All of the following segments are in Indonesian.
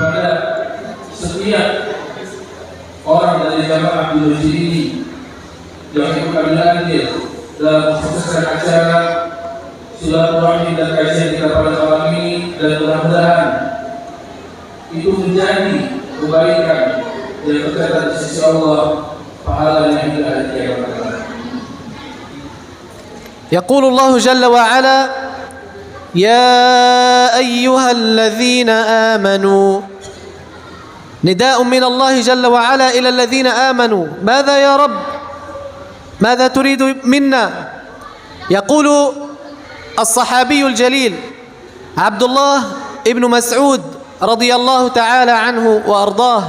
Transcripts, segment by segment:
kepada setiap orang dari jamaah biologi ini yang ikut kami hadir dalam mensukseskan acara silaturahmi dan kajian kita pada malam ini, dan mudah-mudahan itu menjadi kebaikan yang tercatat di sisi Allah, pahalanya hingga hari kiamat. يقول الله جل وعلا: يا أيها الذين آمنوا. نداء من الله جل وعلا إلى الذين آمنوا. ماذا يا رب؟ ماذا تريد منا؟ يقول الصحابي الجليل عبد الله ابن مسعود رضي الله تعالى عنه وأرضاه،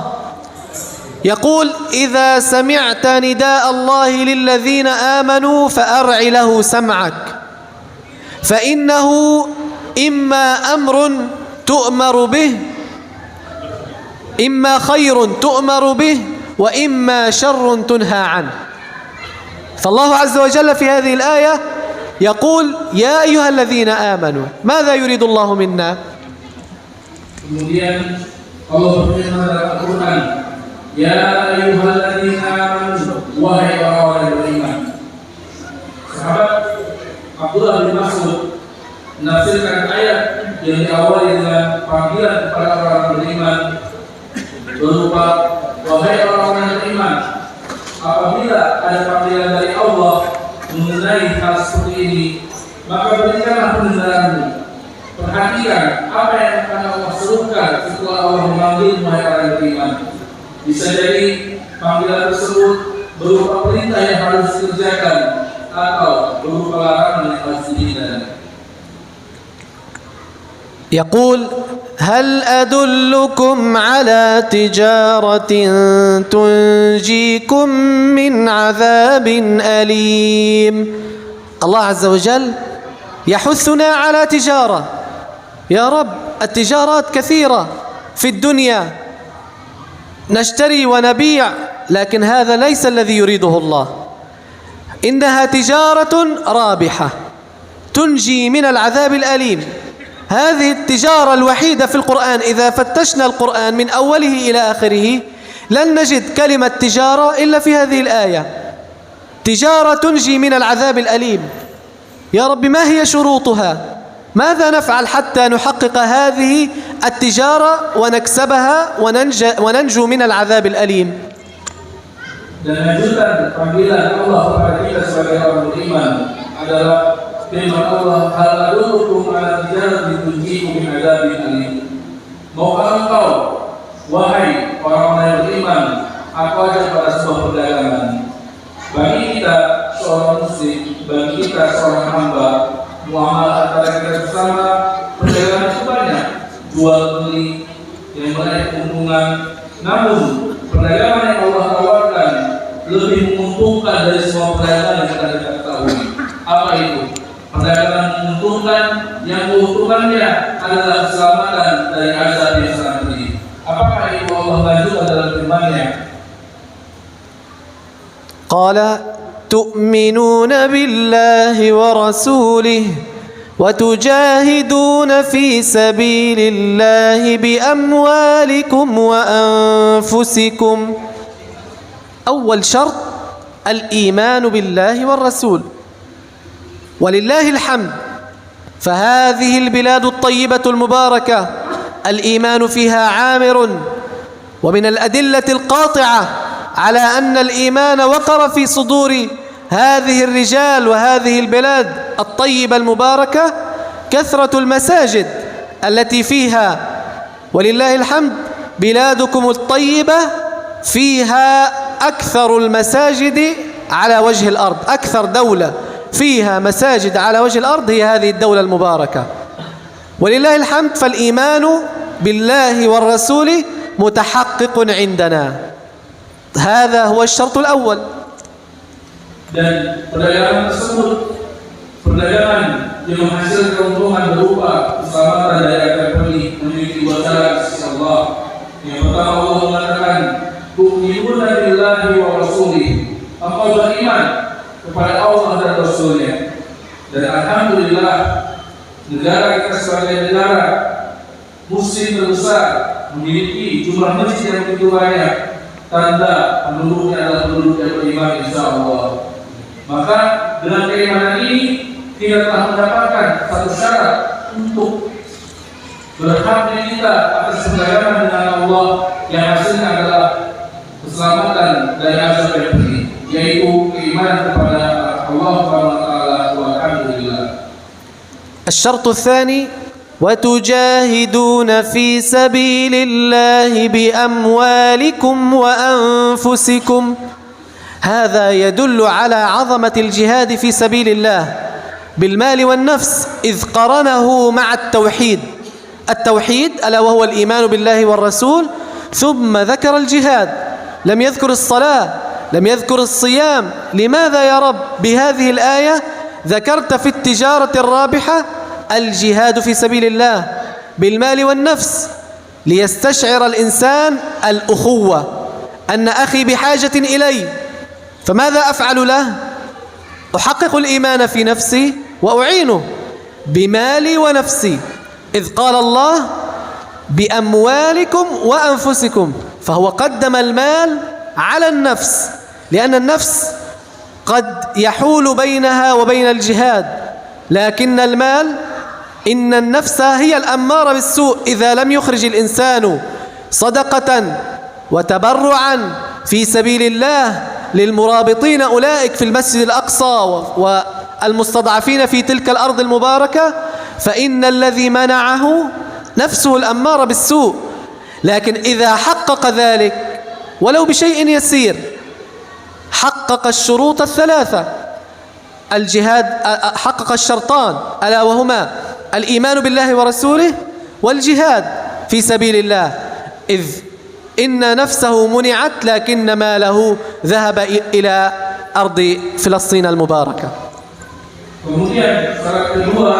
يقول: إذا سمعت نداء الله للذين آمنوا فأرع له سمعك، فإنه إما أمر تؤمر به، إما خير تؤمر به، وإما شر تنهى عنه. فالله عز وجل في هذه الآية يقول: يا أيها الذين آمنوا. ماذا يريد الله منا؟ Kemudian Allah berfirman dalam Al-Quran, Ya ayyuhalladzina amanu, wahai orang-orang yang beriman. Sahabat Abdullah bin Mas'ud menafsirkan ayat yang diawali dengan panggilan kepada orang beriman berupa, wahai orang-orang yang beriman, apabila ada panggilan dari Allah mengenai hal seperti ini, maka berikanlah pendengaranmu. Perhatikan apa yang akan Allah serukan setelah Allah memanggil wahai orang yang beriman. Bisa jadi panggilan tersebut berupa perintah yang harus dikerjakan atau berupa larangan yang harus dihindari. يقول: هل أدلكم على تجارة تنجيكم من عذاب أليم. الله عز وجل يحثنا على تجارة. يا رب، التجارات كثيرة في الدنيا، نشتري ونبيع، لكن هذا ليس الذي يريده الله. إنها تجارة رابحة تنجي من العذاب الأليم. هذه التجارة الوحيدة في القرآن. إذا فتشنا القرآن من أوله إلى آخره لن نجد كلمة تجارة إلا في هذه الآية. تجارة تنجي من العذاب الأليم. يا رب، ما هي شروطها؟ ماذا نفعل حتى نحقق هذه التجارة ونكسبها وننجو من العذاب الأليم؟ Dan lanjutan panggilan Allah kepada kita sebagai orang beriman adalah firman Allah, hal adullukum ala tijaratin tunjikum min adzabin alim. Maukah engkau, wahai orang-orang yang beriman, aku ajak pada sebuah perdagangan. Bagi kita seorang muslim, bagi kita seorang hamba, muamalah antara kita bersama, perdagangan itu banyak, jual beli yang banyak keuntungan. Namun perdagangan yang Allah tawarkan lebih menguntungkan dari semua perdagangan yang kita ketahui. Apa itu? Perdagangan menguntungkan yang keuntungannya adalah keselamatan dari azab yang sangat pedih. Apakah itu Allah lanjutkan dalam firman-Nya? Qala tu'minuna billahi wa rasulih wa tujahiduna fi sabilillahi bi amwalikum wa anfusikum. أول شرط الإيمان بالله والرسول. ولله الحمد، فهذه البلاد الطيبة المباركة الإيمان فيها عامر، ومن الأدلة القاطعة على أن الإيمان وقر في صدور هذه الرجال وهذه البلاد الطيبة المباركة كثرة المساجد التي فيها. ولله الحمد، بلادكم الطيبة فيها أكثر المساجد على وجه الأرض. أكثر دولة فيها مساجد على وجه الأرض هي هذه الدولة المباركة، ولله الحمد. فالإيمان بالله والرسول متحقق عندنا. هذا هو الشرط الأول. Dan perdagangan tersebut, perdagangan yang menghasilkan keuntungan berupa keselamatan dari akan pedih, memiliki dua syarat sisi Allah. Yang pertama, Allah mengatakan, tu'minuna billahi wa rasulih, engkau beriman kepada Allah dan Rasulnya. Dan alhamdulillah, negara kita sebagai negara muslim terbesar memiliki jumlah masjid yang begitu banyak, tanda penduduknya adalah penduduk yang beriman insyaallah. Maka dengan keimanan ini kita telah mendapatkan satu syarat untuk berhaknya kita atas perdagangan dengan Allah yang hasilnya adalah keselamatan dari azab yang pedih, yaitu keimanan kepada Allah Subhanahu wa taala. Walhamdulillah. الشرط الثاني وتجاهدون في سبيل الله بأموالكم وأنفسكم. هذا يدل على عظمة الجهاد في سبيل الله بالمال والنفس إذ قرنه مع التوحيد ألا وهو الإيمان بالله والرسول، ثم ذكر الجهاد، لم يذكر الصلاة، لم يذكر الصيام. لماذا يا رب بهذه الآية ذكرت في التجارة الرابحة الجهاد في سبيل الله بالمال والنفس؟ ليستشعر الإنسان الأخوة، أن أخي بحاجة إلي، فماذا أفعل له؟ أحقق الإيمان في نفسي وأعينه بمالي ونفسي، إذ قال الله بأموالكم وأنفسكم، فهو قدم المال على النفس، لأن النفس قد يحول بينها وبين الجهاد، لكن المال إن النفس هي الأمارة بالسوء. إذا لم يخرج الإنسان صدقة وتبرعا في سبيل الله للمرابطين أولئك في المسجد الأقصى والمستضعفين في تلك الأرض المباركة، فإن الذي منعه نفسه الأمارة بالسوء. لكن إذا حقق ذلك ولو بشيء يسير، حقق الشروط الثلاثة، الجهاد، حقق الشرطان ألا وهما الإيمان بالله ورسوله والجهاد في سبيل الله، إذ إن نفسه منعت لكن ماله ذهب إلى أرض فلسطين المباركة. Kemudian syarat kedua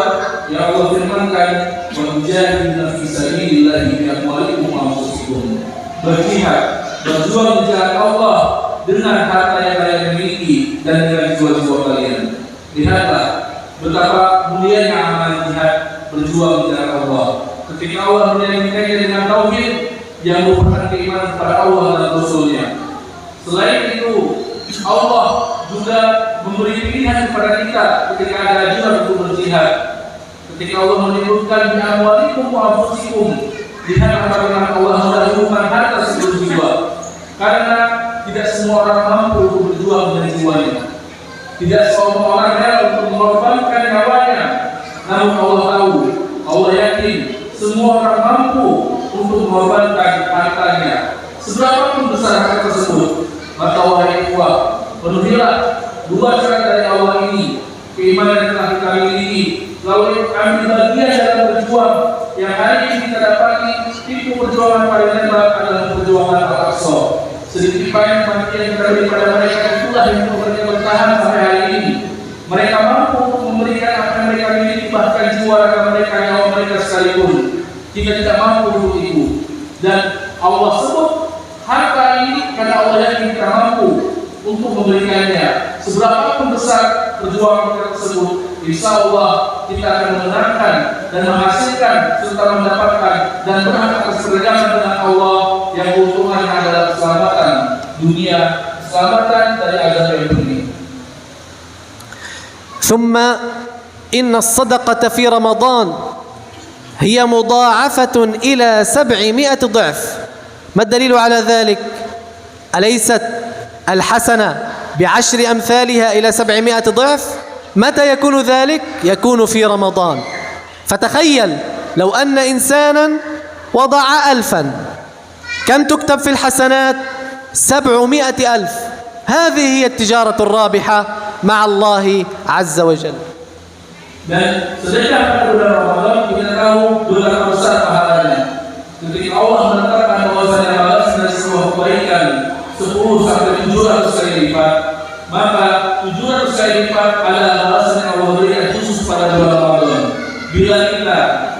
yang Allah firmankan, "Wajahidna fi sabilillah bi amwalikum wa anfusikum." Berjihad, berjuang di jalan Allah dengan harta yang kalian miliki dan dengan jiwa-jiwa kalian. Lihatlah betapa mulianya amal jihad berjuang di jalan Allah. Ketika Allah menyelesaikannya dengan tauhid yang merupakan keimanan kepada Allah dan Rasul-Nya. Selain itu, Allah juga memberi pilihan kepada kita ketika ada ajudan untuk berjihad. Ketika Allah menyebutkan bi amwalikum wa anfusikum, lihat bagaimana Allah mendahulukan harta sebelum jiwa. Karena tidak semua orang mampu untuk berjuang dengan jiwanya. Tidak semua orang rela untuk mengorbankan nyawanya. Namun Allah tahu, Allah yakin semua orang mampu untuk mengorbankan hartanya. Seberapapun besar harta tersebut, maka wahai ikhwah, penuhilah dua syarat dari Allah ini, keimanan yang telah kita miliki, lalu ambil bagian dalam berjuang yang hari ini kita dapati. Itu perjuangan paling hebat adalah perjuangan Al-Aqsa. Sedikit banyak mati yang kita beri pada mereka, itulah yang mereka bertahan sampai hari ini. Mereka mampu untuk memberikan apa yang mereka miliki, bahkan jiwa mereka, nyawa mereka sekalipun. Kita tidak mampu untuk itu. Dan Allah sebut harta ini karena Allah yakin kita mampu untuk memberikannya. Seberapapun besar perjuangan kita tersebut, insya Allah kita akan memenangkan dan menghasilkan serta mendapatkan dan berhak atas perdagangan dengan Allah yang keuntungannya adalah keselamatan dunia, keselamatan dari azab yang pedih. ثم إن الصدقة في رمضان هي مضاعفة إلى 700 ضعف. ما الدليل على ذلك؟ أليست الحسنة ب10 أمثالها إلى 700 ضعف؟ متى يكون ذلك؟ يكون في رمضان. فتخيل لو أن إنسانا وضع 1000، كم تكتب في الحسنات؟ 700,000. هذه هي التجارة الرابحة مع الله عز وجل. Dan sedekah pada bulan Ramadan kita tahu betapa besar pahalanya. Ketika Allah menetapkan bahwasanya balas dari sebuah kebaikan 10 sampai 700 kali lipat, maka 700 kali lipat adalah balasan yang Allah berikan khusus pada bulan Ramadan. Bila kita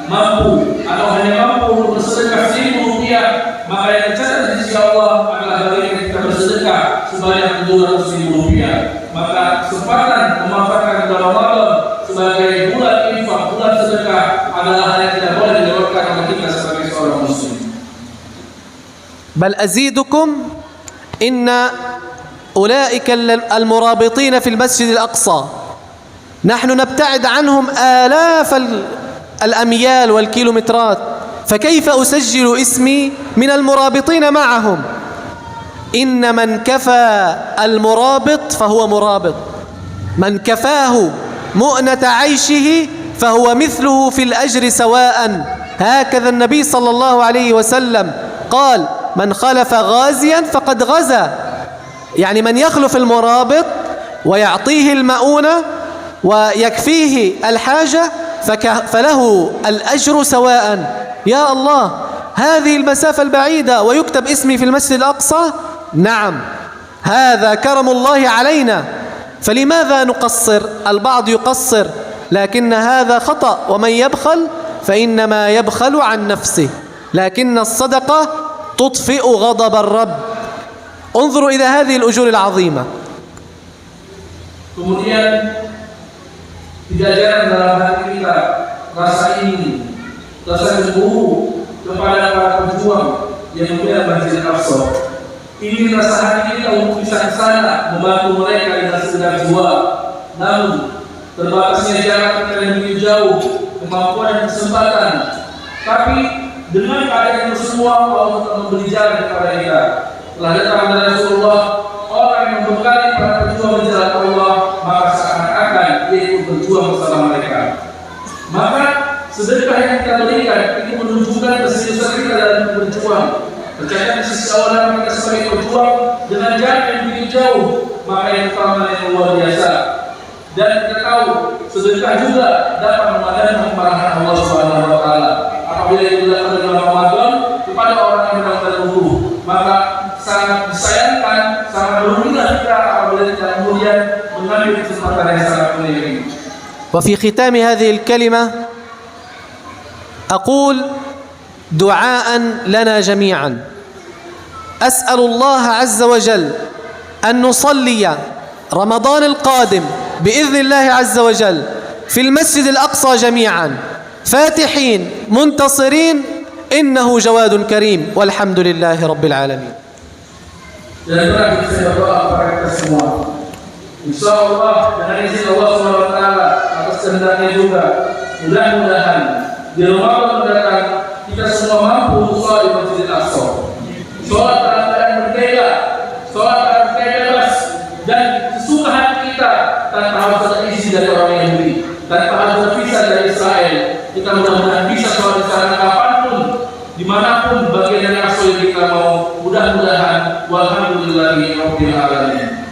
mampu atau hanya mampu untuk bersedekah 1.000 rupiah, maka yang tercatat di sisi Allah adalah bagian kita bersedekah sebanyak 700.000 rupiah. Maka kesempatan memanfaatkan bulan Ramadan sebagai bulan infak, bulan sedekah adalah hal yang tidak boleh dilewatkan oleh kita sebagai seorang muslim. بل أزيدكم إن أولئك المرابطين في المسجد الأقصى نحن نبتعد عنهم آلاف الأميال والكيلومترات، فكيف أسجل اسمي من المرابطين معهم؟ إن من كفى المرابط فهو مرابط، من كفاه مؤنة عيشه فهو مثله في الأجر سواء. هكذا النبي صلى الله عليه وسلم قال: من خلف غازيا فقد غزا، يعني من يخلف المرابط ويعطيه المؤونة ويكفيه الحاجة فله الأجر سواء. يا الله، هذه المسافة البعيدة ويكتب اسمي في المسجد الأقصى؟ نعم، هذا كرم الله علينا، فلماذا نقصر؟ البعض يقصر، لكن هذا خطأ، ومن يبخل فإنما يبخل عن نفسه، لكن الصدقة تطفئ غضب الرب. انظروا إلى هذه الأجور العظيمة. Kemudian tidak jarang dalam hati kita rasa ingin, rasa cemburu kepada para pejuang yang membela Masjid Al-Aqsa. Ingin rasa hati kita untuk bisa ke sana membantu mereka dengan segenap jiwa. Namun terbatasnya jarak kita yang begitu jauh, kemampuan dan kesempatan. Tapi dengan keadaan itu semua Allah tetap memberi jalan kepada kita. Telah datang dari Rasulullah orang yang membekali para pejuang di jalan Allah, maka seakan-akan dia ikut berjuang bersama mereka. Maka sedekah yang kita berikan itu menunjukkan keseriusan kita dalam berjuang. Percaya di sisi Allah kita sebagai pejuang dengan jarak yang begitu jauh, maka yang pertama yang luar biasa. Dan kita tahu sedekah juga dapat memadamkan kemarahan Allah Subhanahu wa taala. Apabila itu dilakukan di bulan Ramadan kepada orang yang benar-benar luluh, maka sangat disayangkan, sangat merugikan kita apabila kita kemudian mengambil kesempatan yang sangat mulia ini. وفي ختام هذه الكلمة أقول دعاء لنا جميعا. أسأل الله عز وجل أن نصلي رمضان القادم بإذن الله عز وجل في المسجد الأقصى جميعا فاتحين منتصرين، إنه جواد كريم، والحمد لله رب العالمين. Dan terakhir saya berdoa kepada kita semua. Insyaallah dengan izin Allah Subhanahu wa taala atas kehendaknya juga, mudah-mudahan di Ramadan mendatang kita semua mampu untuk sholat di Masjidil Aqsa. Sholat dalam keadaan merdeka, sholat dalam keadaan bebas dan sesuka hati kita tanpa harus ada izin dari orang Yahudi, tanpa harus terpisah dari Israel. Kita mudah-mudahan bisa sholat di sana kapanpun, dimanapun bagian dari Aqsa yang kita mau. Mudah-mudahan walhamdulillahi rabbil alamin.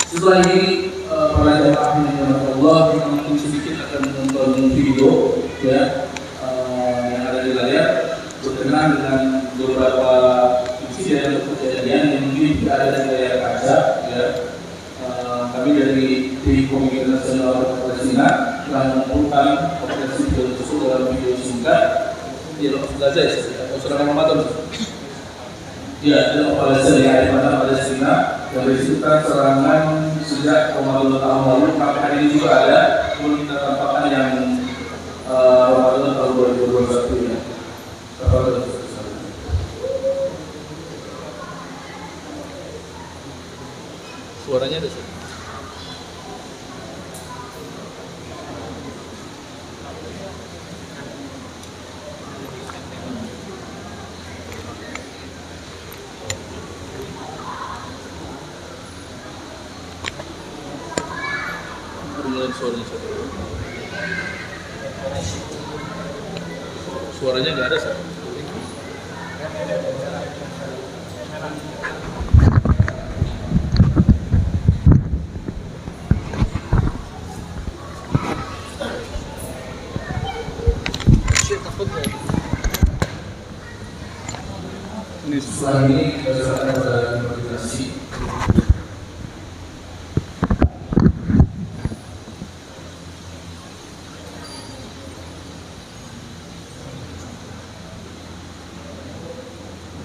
Setelah ini para jemaah yang dirahmati Allah, kita mungkin sedikit akan menonton video ya yang ada di layar berkenaan dengan beberapa insiden atau kejadian yang mungkin tidak ada di layar kaca ya. Kami dari tim Komite Nasional Palestina telah mengumpulkan operasi tersebut dalam video singkat di Gaza ya, Saudara Ramadan. Ya, dan operasi yang ada pada Palestina yang berisikan serangan sejak Ramadan tahun lalu, maka hari ini juga ada. Kemudian kita tampakkan yang Ramadan tahun 2021 ya. Suaranya ada sih. Suaranya nggak ada sih. Setelah ini kita serahkan kepada koordinasi.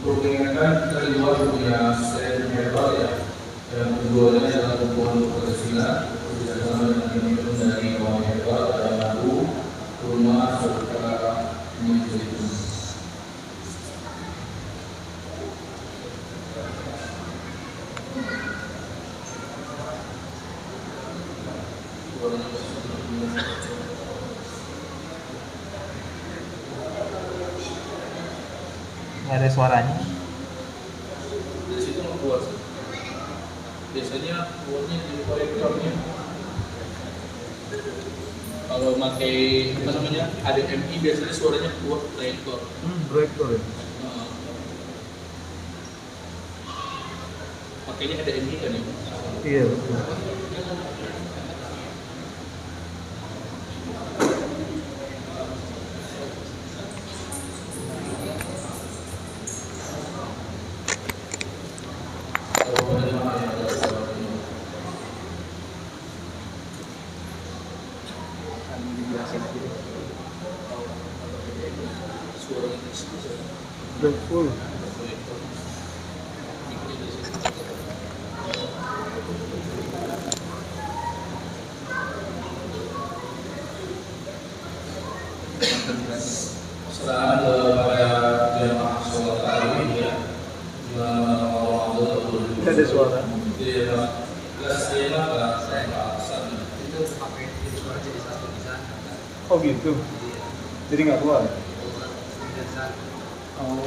Untuk mengingatkan kita di luar punya stand hebat ya, yang keduanya adalah hubungan Palestina bekerjasama dengan tim dari kawan hebat dan lalu rumah serta menyusun. ada suaranya. Dari situ nggak keluar. Biasanya keluarnya di konektornya. Kalau pakai apa namanya HDMI biasanya suaranya keluar konektor. Proyektor ya. Pakainya HDMI kan ya? Iya betul. Full. Serangan kepada jemaah sholat tarawih ya, di mana Allah Ada suara. di gasnya Oh gitu. Jadi nggak keluar. Oh.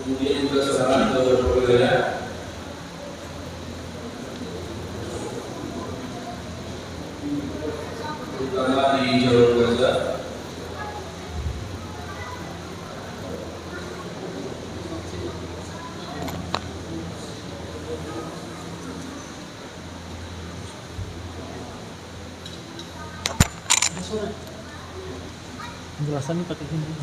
kemudian juga serangan ke wilayah terutama di jalur Gaza. Penjelasannya pakai Hindi.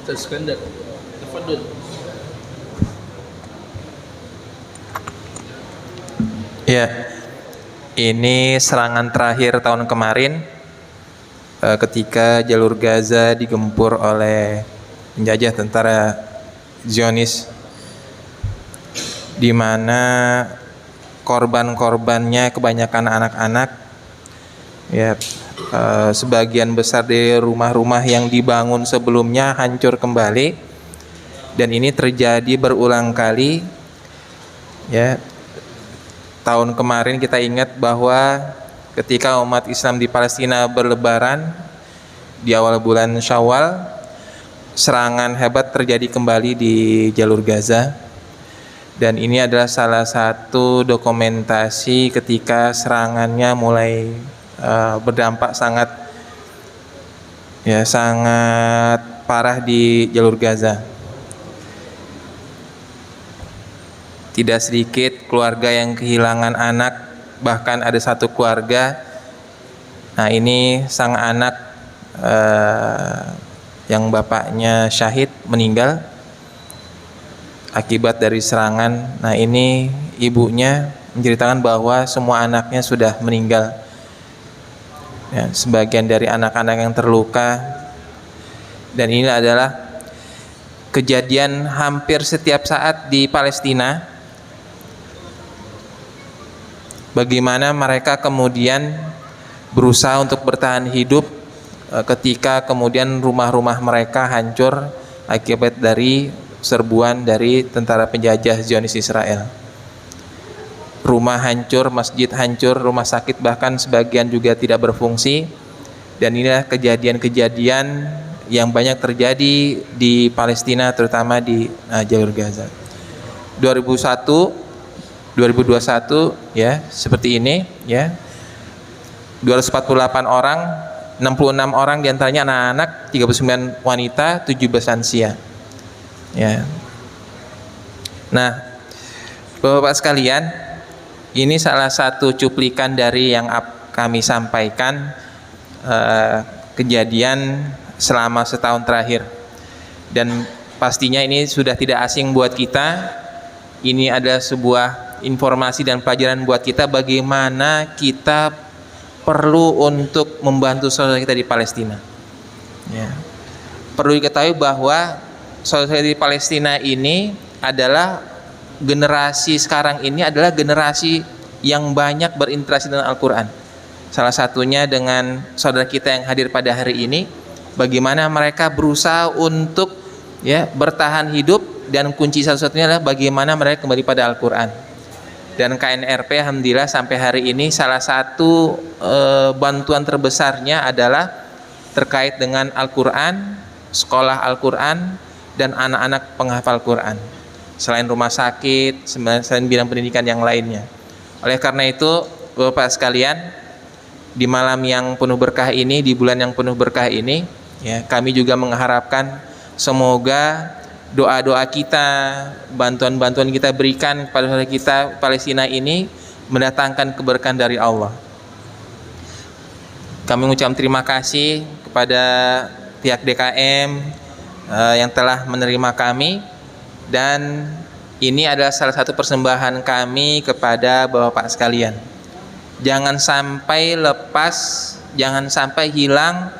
Ustaz Iskandar, tafadhol. Ya, ini serangan terakhir tahun kemarin ketika jalur Gaza digempur oleh penjajah tentara Zionis, di mana korban-korbannya kebanyakan anak-anak. Ya, sebagian besar dari rumah-rumah yang dibangun sebelumnya hancur kembali, dan ini terjadi berulang kali. Ya, tahun kemarin kita ingat bahwa ketika umat Islam di Palestina berlebaran di awal bulan Syawal, serangan hebat terjadi kembali di jalur Gaza, dan ini adalah salah satu dokumentasi ketika serangannya mulai berdampak sangat parah di jalur Gaza. Tidak sedikit keluarga yang kehilangan anak, bahkan ada satu keluarga, nah ini sang anak yang bapaknya syahid meninggal akibat dari serangan. Nah ini ibunya menceritakan bahwa semua anaknya sudah meninggal. Ya, sebagian dari anak-anak yang terluka, dan ini adalah kejadian hampir setiap saat di Palestina. Bagaimana mereka kemudian berusaha untuk bertahan hidup ketika kemudian rumah-rumah mereka hancur akibat dari serbuan dari tentara penjajah Zionis Israel. Rumah hancur, masjid hancur, rumah sakit bahkan sebagian juga tidak berfungsi. Dan inilah kejadian-kejadian yang banyak terjadi di Palestina, terutama di jalur Gaza. 2021 ya, seperti ini ya. 248 orang, 66 orang diantaranya anak-anak, 39 wanita, 17 lansia. Ya. Nah, Bapak-bapak sekalian, ini salah satu cuplikan dari yang kami sampaikan kejadian selama setahun terakhir, dan pastinya ini sudah tidak asing buat kita. Ini adalah sebuah informasi dan pelajaran buat kita bagaimana kita perlu untuk membantu saudara kita di Palestina. Ya. Perlu diketahui bahwa saudara di Palestina ini adalah generasi sekarang ini adalah generasi yang banyak berinteraksi dengan Al-Quran. Salah satunya dengan saudara kita yang hadir pada hari ini, bagaimana mereka berusaha untuk ya, bertahan hidup, dan kunci satu-satunya adalah bagaimana mereka kembali pada Al-Quran. Dan KNRP alhamdulillah sampai hari ini salah satu bantuan terbesarnya adalah terkait dengan Al-Quran, sekolah Al-Quran, dan anak-anak penghafal Quran. Selain rumah sakit, selain bidang pendidikan yang lainnya. Oleh karena itu, Bapak sekalian, di malam yang penuh berkah ini, di bulan yang penuh berkah ini, ya, kami juga mengharapkan semoga doa-doa kita, bantuan-bantuan kita berikan kepada saudara kita Palestina ini mendatangkan keberkahan dari Allah. Kami mengucapkan terima kasih kepada pihak DKM yang telah menerima kami, dan ini adalah salah satu persembahan kami kepada Bapak sekalian. Jangan sampai lepas, jangan sampai hilang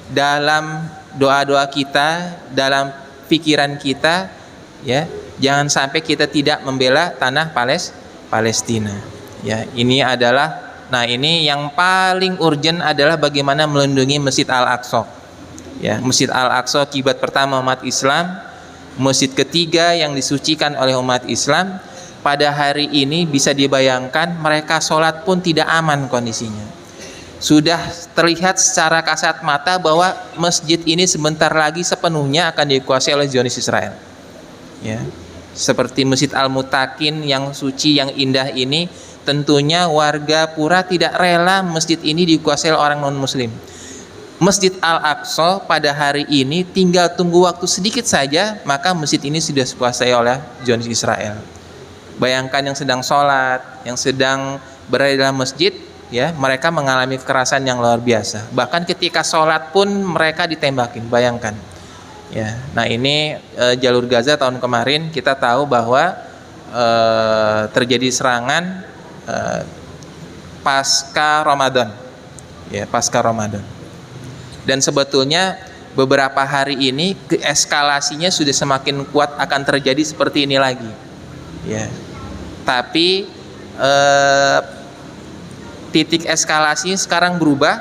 dalam doa-doa kita, dalam pikiran kita, ya. Jangan sampai kita tidak membela tanah Palestina. Ya, ini adalah, nah ini yang paling urgent adalah bagaimana melindungi Masjid Al-Aqsa. Ya, Masjid Al-Aqsa kiblat pertama umat Islam, masjid ketiga yang disucikan oleh umat Islam. Pada hari ini bisa dibayangkan mereka sholat pun tidak aman kondisinya. Sudah terlihat secara kasat mata bahwa masjid ini sebentar lagi sepenuhnya akan dikuasai oleh Zionis Israel. Ya, seperti Masjid Al-Mutakin yang suci, yang indah ini, tentunya warga Pura tidak rela masjid ini dikuasai oleh orang non-Muslim. Masjid Al-Aqsa pada hari ini tinggal tunggu waktu sedikit saja, maka masjid ini sudah dikuasai oleh Zionis Israel. Bayangkan yang sedang sholat, yang sedang berada dalam masjid, ya, mereka mengalami kekerasan yang luar biasa. Bahkan ketika sholat pun mereka ditembakin, bayangkan. Ya, nah ini jalur Gaza tahun kemarin kita tahu bahwa terjadi serangan pasca Ramadan, ya, pasca Ramadan. Dan sebetulnya beberapa hari ini eskalasinya sudah semakin kuat akan terjadi seperti ini lagi. Ya, tapi titik eskalasinya sekarang berubah,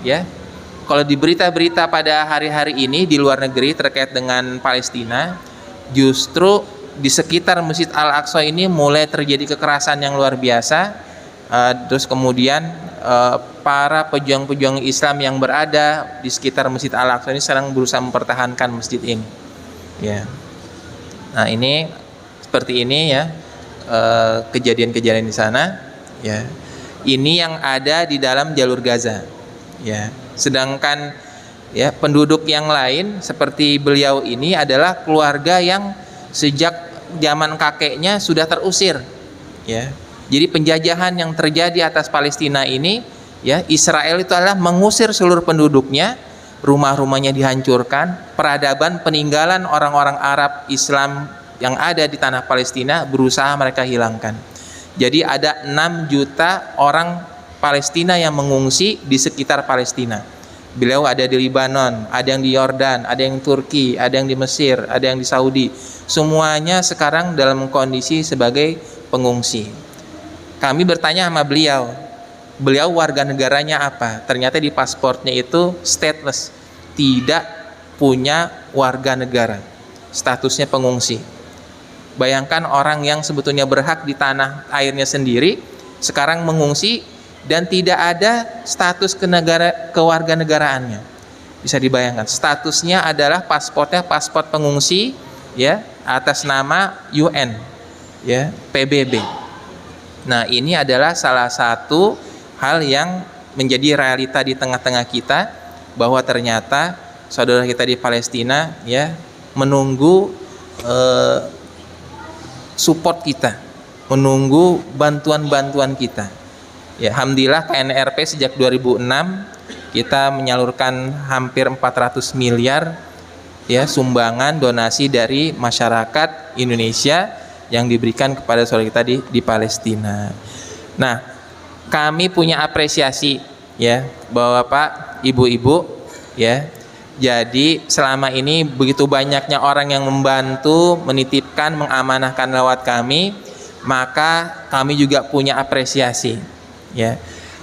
ya. Kalau di berita-berita pada hari-hari ini di luar negeri terkait dengan Palestina, justru di sekitar Masjid Al-Aqsa ini mulai terjadi kekerasan yang luar biasa. Terus kemudian para pejuang-pejuang Islam yang berada di sekitar Masjid Al-Aqsa ini sedang berusaha mempertahankan masjid ini. Ya. Nah, ini seperti ini, ya, kejadian-kejadian di sana, ya. Ini yang ada di dalam jalur Gaza, ya. Sedangkan, ya, penduduk yang lain seperti beliau ini adalah keluarga yang sejak zaman kakeknya sudah terusir, ya. Jadi penjajahan yang terjadi atas Palestina ini, ya, Israel itu adalah mengusir seluruh penduduknya, rumah-rumahnya dihancurkan, peradaban peninggalan orang-orang Arab Islam yang ada di tanah Palestina berusaha mereka hilangkan. Jadi ada 6 juta orang Palestina yang mengungsi di sekitar Palestina. Beliau ada di Lebanon, ada yang di Yordan, ada yang Turki, ada yang di Mesir, ada yang di Saudi. Semuanya sekarang dalam kondisi sebagai pengungsi. Kami bertanya sama beliau warga negaranya apa? Ternyata di pasportnya itu stateless, tidak punya warga negara, statusnya pengungsi. Bayangkan orang yang sebetulnya berhak di tanah airnya sendiri sekarang mengungsi dan tidak ada status kewarganegaraannya. Bisa dibayangkan, statusnya adalah pasportnya paspor pengungsi, ya, atas nama UN, ya, PBB. Nah, ini adalah salah satu hal yang menjadi realita di tengah-tengah kita, bahwa ternyata saudara kita di Palestina, ya, menunggu support kita, menunggu bantuan-bantuan kita. Ya, alhamdulillah KNRP sejak 2006 kita menyalurkan hampir 400 miliar, ya, sumbangan donasi dari masyarakat Indonesia yang diberikan kepada saudara kita di Palestina. Nah, kami punya apresiasi, ya, Bapak, Ibu-ibu, ya. Jadi selama ini begitu banyaknya orang yang membantu, menitipkan, mengamanahkan lewat kami, maka kami juga punya apresiasi, ya.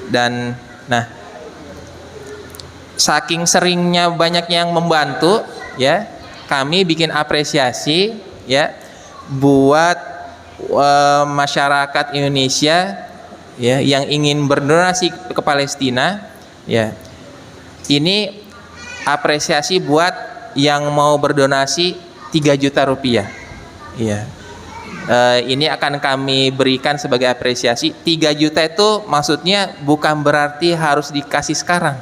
Dan nah, saking seringnya banyaknya yang membantu, ya, kami bikin apresiasi ya buat masyarakat Indonesia ya yang ingin berdonasi ke Palestina ya. Ini apresiasi buat yang mau berdonasi 3 juta rupiah. Ya. Ini akan kami berikan sebagai apresiasi. 3 juta itu maksudnya bukan berarti harus dikasih sekarang.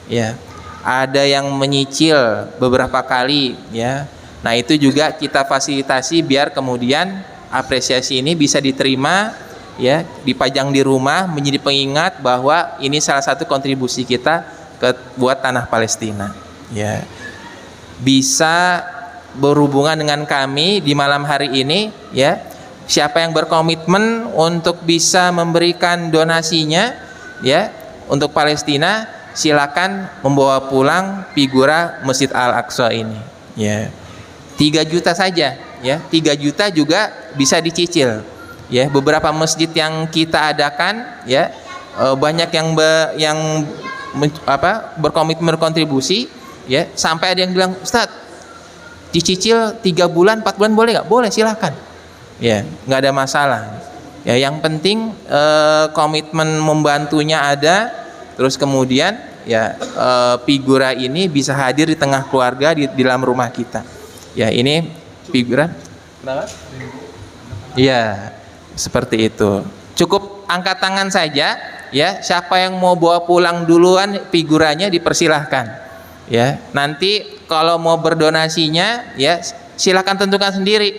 Ya. Ada yang menyicil beberapa kali ya. Nah, itu juga kita fasilitasi biar kemudian apresiasi ini bisa diterima ya, dipajang di rumah menjadi pengingat bahwa ini salah satu kontribusi kita buat tanah Palestina ya. Bisa berhubungan dengan kami di malam hari ini ya. Siapa yang berkomitmen untuk bisa memberikan donasinya ya untuk Palestina, silakan membawa pulang figura Masjid Al-Aqsa ini ya. 3 juta saja ya. 3 juta juga bisa dicicil ya. Beberapa masjid yang kita adakan ya, banyak yang berkomitmen berkontribusi ya, sampai ada yang bilang, Ustadz dicicil 3 bulan 4 bulan boleh nggak? Boleh, silakan ya, nggak ada masalah ya. Yang penting komitmen membantunya ada, terus kemudian ya figura ini bisa hadir di tengah keluarga di dalam rumah kita ya. Ini figura kenapa? Iya, seperti itu. Cukup angkat tangan saja ya. Siapa yang mau bawa pulang duluan figuranya dipersilahkan ya. Nanti kalau mau berdonasinya ya silakan tentukan sendiri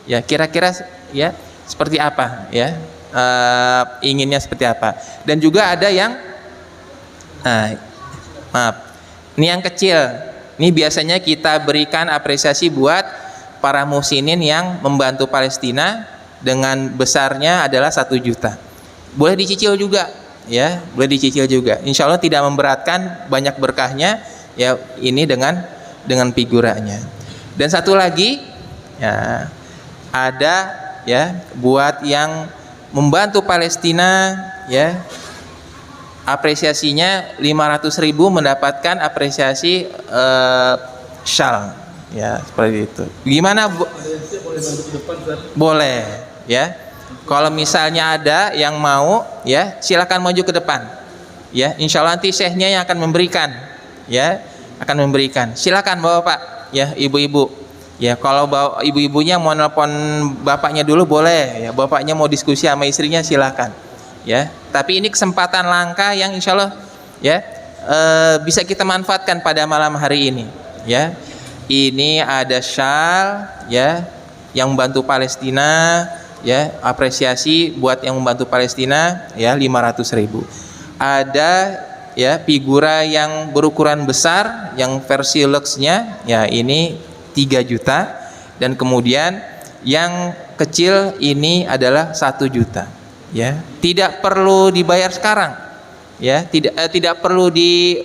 ya, kira-kira ya seperti apa ya, inginnya seperti apa. Dan juga ada yang maaf, ini yang kecil. Ini biasanya kita berikan apresiasi buat para muhsinin yang membantu Palestina dengan besarnya adalah 1 juta. Boleh dicicil juga ya, boleh dicicil juga. Insya Allah tidak memberatkan, banyak berkahnya ya ini dengan figuranya. Dan satu lagi ya, ada ya buat yang membantu Palestina ya, apresiasinya 500.000 mendapatkan apresiasi shawl ya, seperti itu. Gimana Bu? Boleh ya. Kalau misalnya ada yang mau ya, silakan maju ke depan ya. Insya Allah nanti syekhnya yang akan memberikan ya, akan memberikan. Silakan Bapak ya, ibu-ibu ya. Kalau ibu-ibunya mau nelpon bapaknya dulu boleh ya, bapaknya mau diskusi sama istrinya silakan ya. Tapi ini kesempatan langka yang insya Allah ya bisa kita manfaatkan pada malam hari ini ya. Ini ada shawl ya yang membantu Palestina ya, apresiasi buat yang membantu Palestina ya 500.000. Ada ya figura yang berukuran besar yang versi luxe-nya ya, ini 3 juta. Dan kemudian yang kecil ini adalah 1 juta ya. Tidak perlu dibayar sekarang ya, tidak perlu di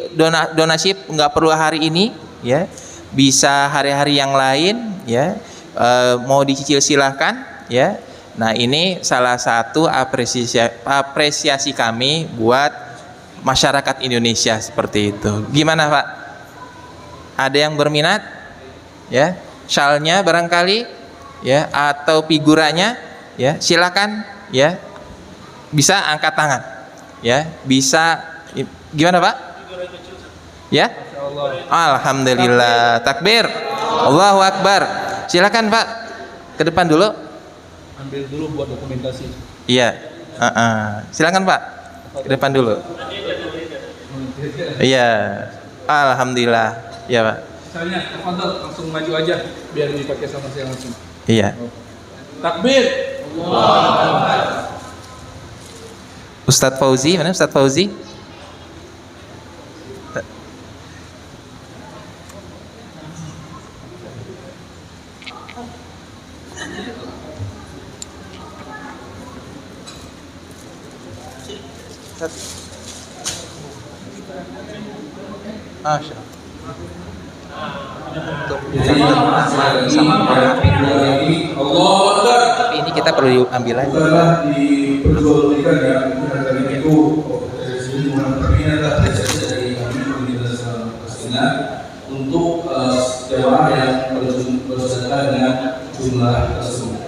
donasi, nggak perlu hari ini ya, bisa hari-hari yang lain ya. Mau dicicil silahkan ya. Nah, ini salah satu apresiasi kami buat masyarakat Indonesia seperti itu. Gimana Pak? Ada yang berminat ya, shawlnya barangkali ya, atau figuranya ya, silakan ya, bisa angkat tangan ya, bisa. Gimana Pak? Ya, alhamdulillah, takbir, Allahu Akbar. Silakan Pak, ke depan dulu. Ambil dulu buat dokumentasi. Iya, silakan Pak, ke depan dulu. Iya, alhamdulillah, ya Pak. Misalnya, tafadhol langsung maju aja biar dipakai sama saya langsung. Iya. Takbir. Ustadz Fauzi, mana Ustadz Fauzi? Tapi ini kita perlu ambil lagi. Setelah diperjualbelikan ya, mungkin tadi itu dari dari kami komunitas Palestina untuk jamaah yang bersedekah dengan jumlah tersebut.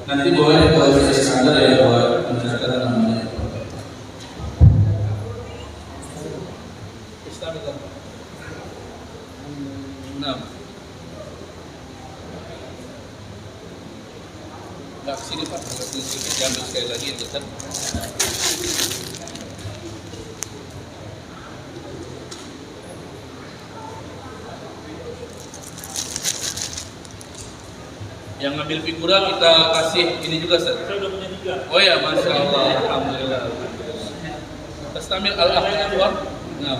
Nanti boleh kalau bisa Iskandar ya buat mencatat namanya. Nah, nggak kesini Pak, nggak kesini, diambil sekali lagi itu kan. Yang ngambil figura kita kasih ini juga, Ustaz. Saya udah punya 3. Oh ya, Masya Allah, Alhamdulillah. Tastamil al-akhir keluar. Nah.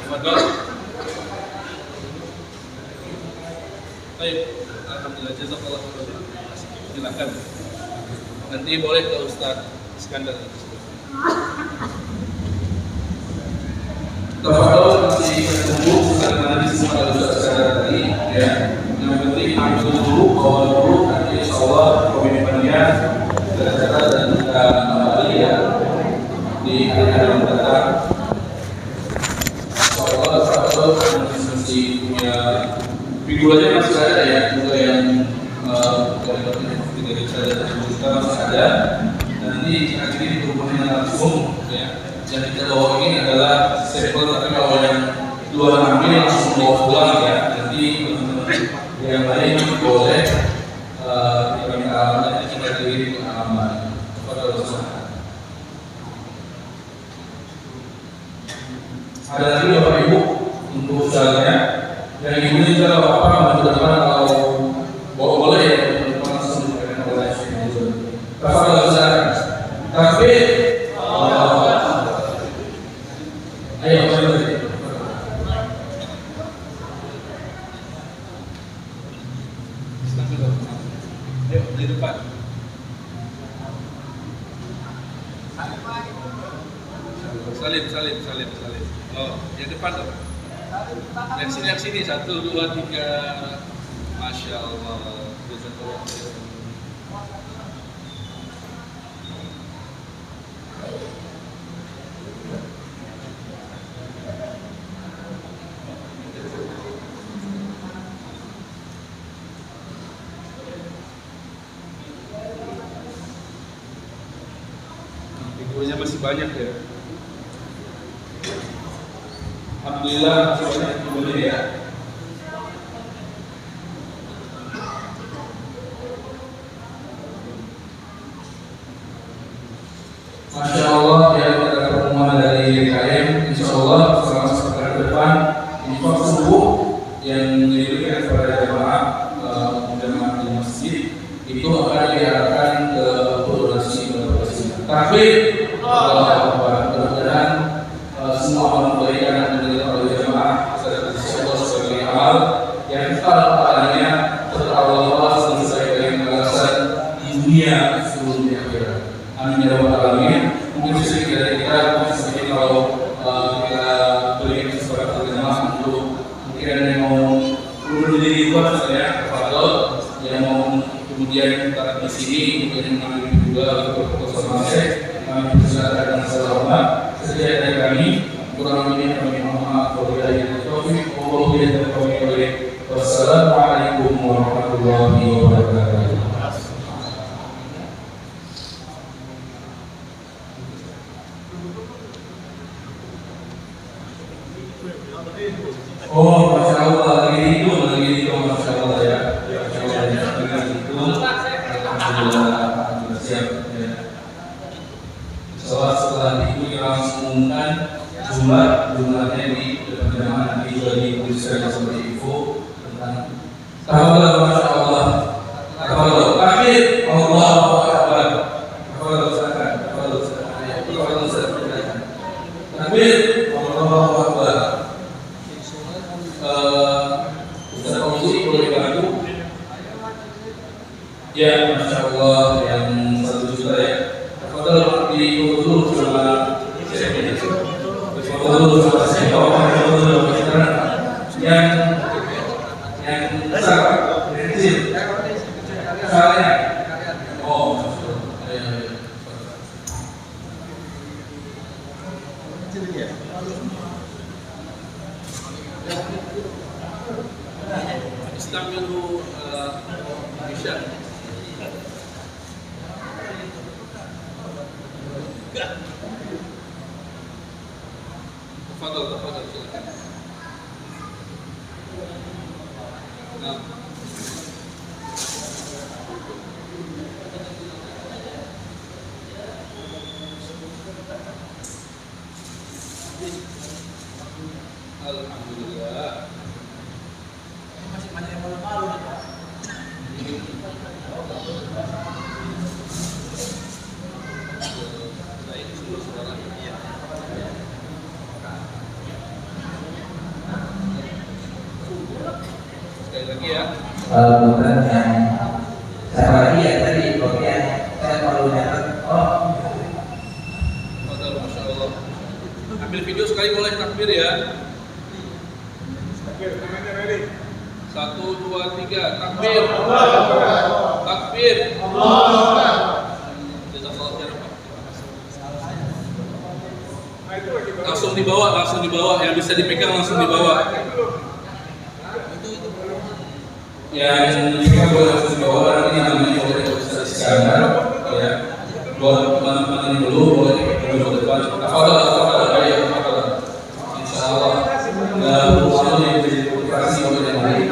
Fadal. Baik, Alhamdulillah, jazakallah khairan. Silakan. Nanti boleh ke Ustaz Iskandar. Tafadhol masih ketemu karena di semua ada Ustaz tadi ya. Yang penting ambil dulu, bawa dulu, nanti insyaallah komitmennya tercatat dan kita kembali ya di hari-hari yang datang. Insyaallah tafadhol masih punya figuranya masih ada ya, juga yang tidak bisa masih ada. Nanti jika ini berhubungan langsung ya. Yang kita bawa ini adalah sampel, tapi kalau yang luar ambil langsung bawa pulang ya. Nanti yang lain boleh kita minta alamat, nanti kita kirim ke alamat kepada usaha. Ada lagi Bapak Ibu untuk usahanya. Yang ibunya juga Bapak mudah-mudahan kalau bawa boleh ya, langsung diberikan oleh Bapak usaha. Tapi ayo, di depan. Salim. Oh, yang depan dong. Yang sini. 1, 2, 3. Masya Allah. Jazakallah khairan. Figurnya masih banyak ya. Alhamdulillah masih banyak figurnya ya. Masya Allah ya, kita pertemuan dari KM. Insya Allah selama sepekan ke depan infak subuh yang diberikan kepada jemaah di masjid itu akan diarahkan ke donasi. Tapi mudah-mudahan semua orang kebaikan yang diberikan oleh jemaah secara sebagai amal yang kita pahalanya terAllah selesai dengan balasan di dunia sebelum di akhirat. Amin ya rabbal alamin. Mungkin sedikit dari kita sedikit kalau kita berikan sesuatu jemaah untuk mungkin ada yang mau bunuh diri buat saya atau yang mau kemudian taruh di sini mungkin mengambil juga untuk selesai kami berserah dan selamat sedia dari kami kurang lebih kami mohon maaf wabillahi taufiq wabillahi. Wassalamualaikum warahmatullahi wabarakatuh. Oh, Masya Allah, lagi itu, Masya Allah ya. Masya Allah ya, Alhamdulillah, siap ya. Setelah itu kita langsung umumkan jumlahnya di depan jemaah, nanti juga dituliskan seperti info tentang tafadhol. Masya Allah, tafadhol. Akhir, Allahu Akbar. Tafadhol silakan, tafadhol silakan. Akhir, Allahu Akbar. Ustaz Fauzi boleh bantu? Ya, Masya Allah, yang 1 juta ya. Tafadhol diutur sama saya. Tafadhol sama saya. Yang besar, yang kecil. Soalnya, oh, Istamilu Isya. Tafadhal silakan. Nah. Alhamdulillah. Masih banyak yang malu-malu nih, Pak. Ini semua saudara. Iya. Sekali lagi ya. Bukan yang siapa lagi ya tadi yang saya perlu nyatet. Masya Allah. Ambil video sekali boleh takbir ya. Takbir, tangannya ready. 1, 2, 3 takbir. Takbir. Jazakallahu khairan, Pak. Nah, itu lagi baru. Langsung dibawa, yang bisa dipegang langsung dibawa. Yang jika boleh langsung dibawa, ini namanya oleh Ustaz Iskandar, ya. Buat teman-teman yang belum boleh dulu ke depan. Tafadhal, ayo, tafadhal. Insyaallah. Dan usaha yang dimotivasi oleh yang lain.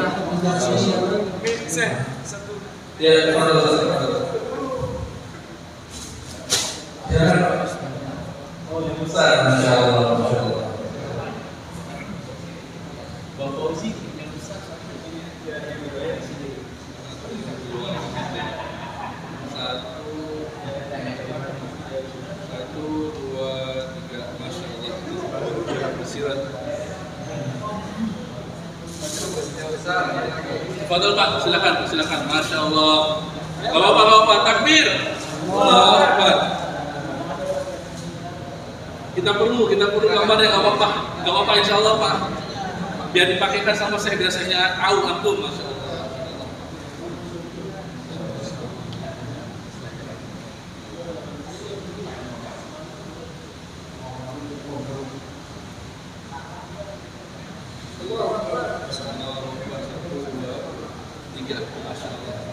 Satu. Ya, tafadhal. Jangan. Oh, yang besar, insyaallah, insyaallah. Bang Fauzi yang besar. Satu, dua, tiga, Masya Allah. Bersirat. Fadol Pak, silakan. Masya Allah. Bapak, takbir. Allahu Akbar. Kita perlu gambarnya, nggak apa-apa, insya Allah Pak. Biar dipakaikan sama saya, biasanya tahu antum, Masya Allah.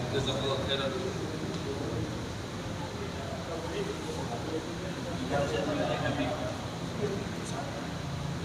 Jazakallahu khairan.